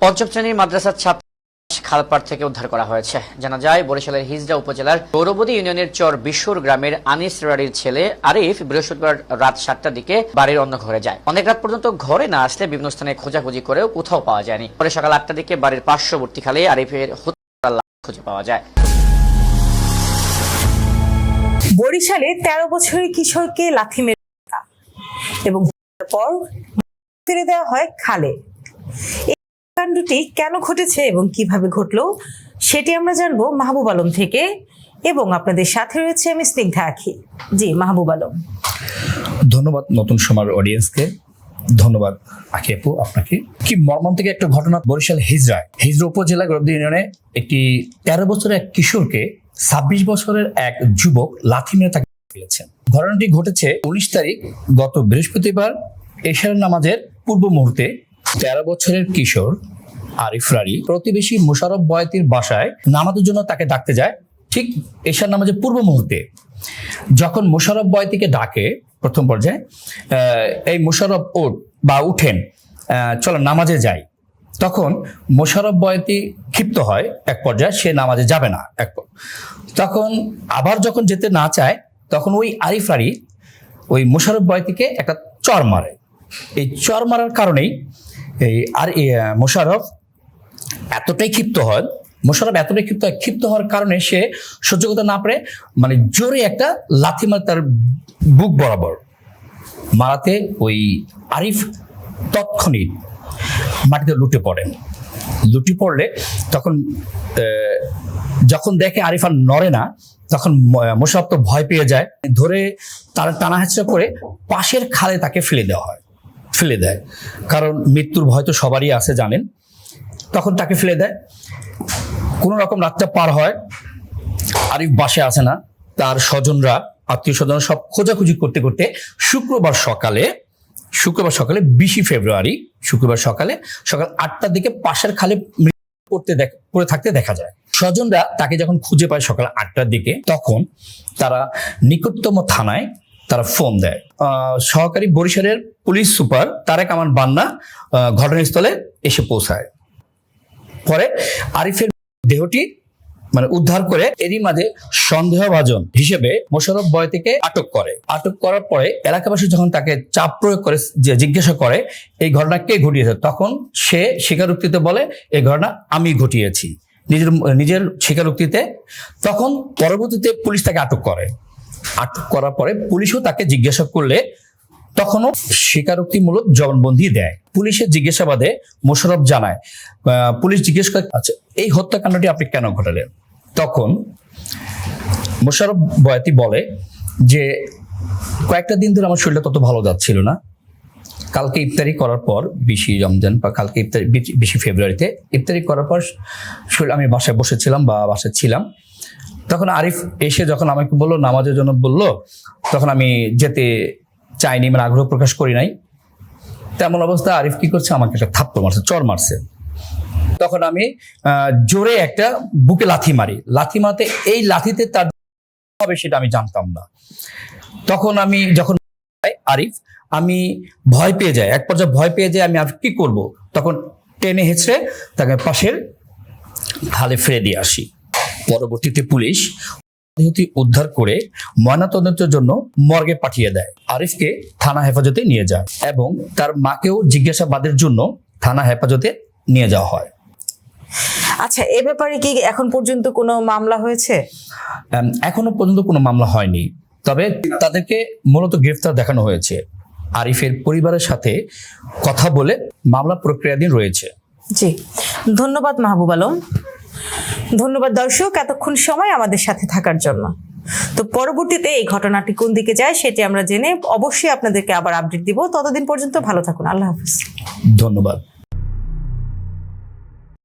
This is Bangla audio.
পঞ্চম শ্রেণীর মাদ্রাসার ছাত্র খালপাড় থেকে উদ্ধার করা হয়েছে। জানা যায়, বরিশালের হিজড়া উপজেলার গৌরবদী ইউনিয়নের চর বিশ্বর গ্রামের আনিস রাড়ির ছেলে আরিফ বৃহস্পতিবার রাত 7টার দিকে বাড়ির অন্য ঘরে যায়। অনেক রাত পর্যন্ত ঘরে না আসলে বিভিন্ন স্থানে খোঁজাখুঁজি করেও কোথাও পাওয়া যায়নি। পরে সকাল 8টার দিকে বাড়ির পার্শ্ববর্তী খালে আরিফের হত্যার লাশ খুঁজে পাওয়া যায়। বরিশালে 13 বছরের কিশোরকে লাথি মেরে এবং পর ফিরে দেওয়া হয় খালে। এই কাণ্ডটি কেন ঘটেছে এবং কিভাবে ঘটলো সেটি আমরা জানবো মাহবুব আলম থেকে, এবং আপনাদের সাথে রয়েছে আমি স্নিগ্ধা আখি। জি মাহবুব আলম। ধন্যবাদ নতুন সময়ের অডিয়েন্সকে, ধন্যবাদ আখি আপু আপনাকে। কি মর্মান্তিক একটা ঘটনা বরিশাল হিজড়া উপজেলা গৌরবদী ইউনিয়নে একটি 13 বছরের এক কিশোরকে 26 বছরের এক যুবক লাথি মেরে তাকে ফেলেছেন। ঘটনাটি ঘটেছে 19 তারিখ গত বৃহস্পতিবার এশার নামাজের পূর্ব মুহূর্তে। 13 বছরের কিশোর আরিফ রাড়ি প্রতিবেশী মোশাররফ বয়াতির বাসায় নামাজের জন্য তাকে ডাকতে যায়। ঠিক এশার নামাজের পূর্ব মুহূর্তে যখন মোশাররফ বয়াতিকে ডাকে প্রথম পর্যায়ে, এই মোশাররফ উঠেন, চলো নামাজে যাই, তখন মোশাররফ বয়াতি ক্ষিপ্ত হয়। এক পর্যায়ে সে নামাজে যাবে না। তখন আবার যখন যেতে না চায়, তখন ওই আরিফ রাড়ি ওই মোশাররফ বয়াতিকে একটা চর মারে। এই চর মারার কারণেই মোশাররফ এতটাই ক্ষিপ্ত হওয়ার কারণে সে সহ্য করতে না পারে, মানে জোরে একটা লাথি মারে তার বুক বরাবর। মারাতে ওই আরিফ তৎক্ষণিক মাটিতে লুটে পড়লে তখন যখন দেখে আরিফ আর নড়ে না, তখন মোশাররফ তো ভয় পেয়ে যায়, ধরে তার টানা হেঁচড়া করে পাশের খালে তাকে ফেলে দেয়। কারণ মৃত্যুর ভয় তো সবারই আছে জানেন। তখন তাকে ফেলে দেয়। কোনো রকম রাতটা পার হয়, আরিফ বাসে আসে না। তার স্বজনরা, আত্মীয় স্বজন সব খোঁজাখুঁজি করতে করতে শুক্রবার সকালে 20 ফেব্রুয়ারি সকাল 8টার দিকে পাশের খালে পড়ে থাকতে দেখা যায়। স্বজনরা তাকে যখন খুঁজে পায় সকাল 8টার দিকে, তখন তারা নিকটতম থানায় তারা ফোন দেয়। সহকারী বরিশালের পুলিশ সুপার তারেক আমান বান্না ঘটনাস্থলে এসে পৌঁছায়। পরে আরিফের দেহটি উদ্ধার করে এরই মাঝে সন্দেহভাজন হিসেবে মোশাররফ বয়াতিকে আটক করার পরে এলাকাবাসী যখন তাকে চাপ প্রয়োগ করে জিজ্ঞাসা করে এই ঘটনা কে ঘটিয়েছে, তখন সে স্বীকারোক্তিতে বলে এই ঘটনা আমি ঘটিয়েছি, নিজের স্বীকারোক্তিতে। তখন পরবর্তীতে পুলিশ তাকে আটক করার পরে পুলিশও তাকে জিজ্ঞাসা করলে তখনও স্বীকারোক্তিমূলক জবানবন্দি দেয়। পুলিশের জিজ্ঞাসাবাদে মোশাররফ জানায়, পুলিশ জিজ্ঞেস করে, আচ্ছা এই হত্যাকাণ্ডটি আপনি কেন ঘটালেন? তখন মোশাররফ বয়াতি বলে যে কয়েকটা দিন ধরে আমার শরীরটা তত ভালো যাচ্ছিল না। কালকে ইফতারি করার পর 20 রমজান বা কালকে 20 ফেব্রুয়ারিতে ইফতারি করার পর আমি বাসায় ছিলাম। তখন আরিফ এসে যখন আমাকে বললো নামাজের জন্য বললো, তখন আমি যেতে চাইনি, আগ্রহ প্রকাশ করি নাই। তেমন অবস্থা আরিফ কি করছে, আমাকে একটা থাপ্পড় মারছে, চর মারছে। তখন আমি জোরে একটা বুকে লাথি মারতে এই লাথিতে তার হবে সেটা আমি জানতাম না। তখন আমি যখন আমি ভয় পেয়ে যাই, এক পর্যায়ে ভয় পেয়ে যাই, আমি আর কি করব, তখন টেনে হেঁচড়ে তাকে পাশের খালে ফেলে দিয়ে আসি। পরবর্তীতে পুলিশ দেহটি উদ্ধার করে ময়নাতদন্তের জন্য মর্গে পাঠিয়ে দেয়। আরিফকে থানা হেফাজতে নিয়ে যায় এবং তার মাকেও জিজ্ঞাসাবাদের জন্য থানা হেফাজতে নিয়ে যাওয়া হয়। আচ্ছা, এ ব্যাপারে কি এখন পর্যন্ত কোনো মামলা হয়েছে? এখনো পর্যন্ত কোনো মামলা হয়নি, তবে তাদেরকে মূলত গ্রেফতার দেখানো হয়েছে। আরিফের পরিবারের সাথে কথা বলে মামলা প্রক্রিয়াধীন রয়েছে। জি, ধন্যবাদ মাহবুব আলম। ধন্যবাদ দর্শক এতক্ষণ সময় আমাদের সাথে থাকার জন্য। তো পরবর্তীতে এই ঘটনাটি কোন দিকে যায় সেটি আমরা জেনে অবশ্যই আপনাদেরকে আবার আপডেট দিব। ততদিন পর্যন্ত ভালো থাকুন। আল্লাহ হাফেজ। ধন্যবাদ।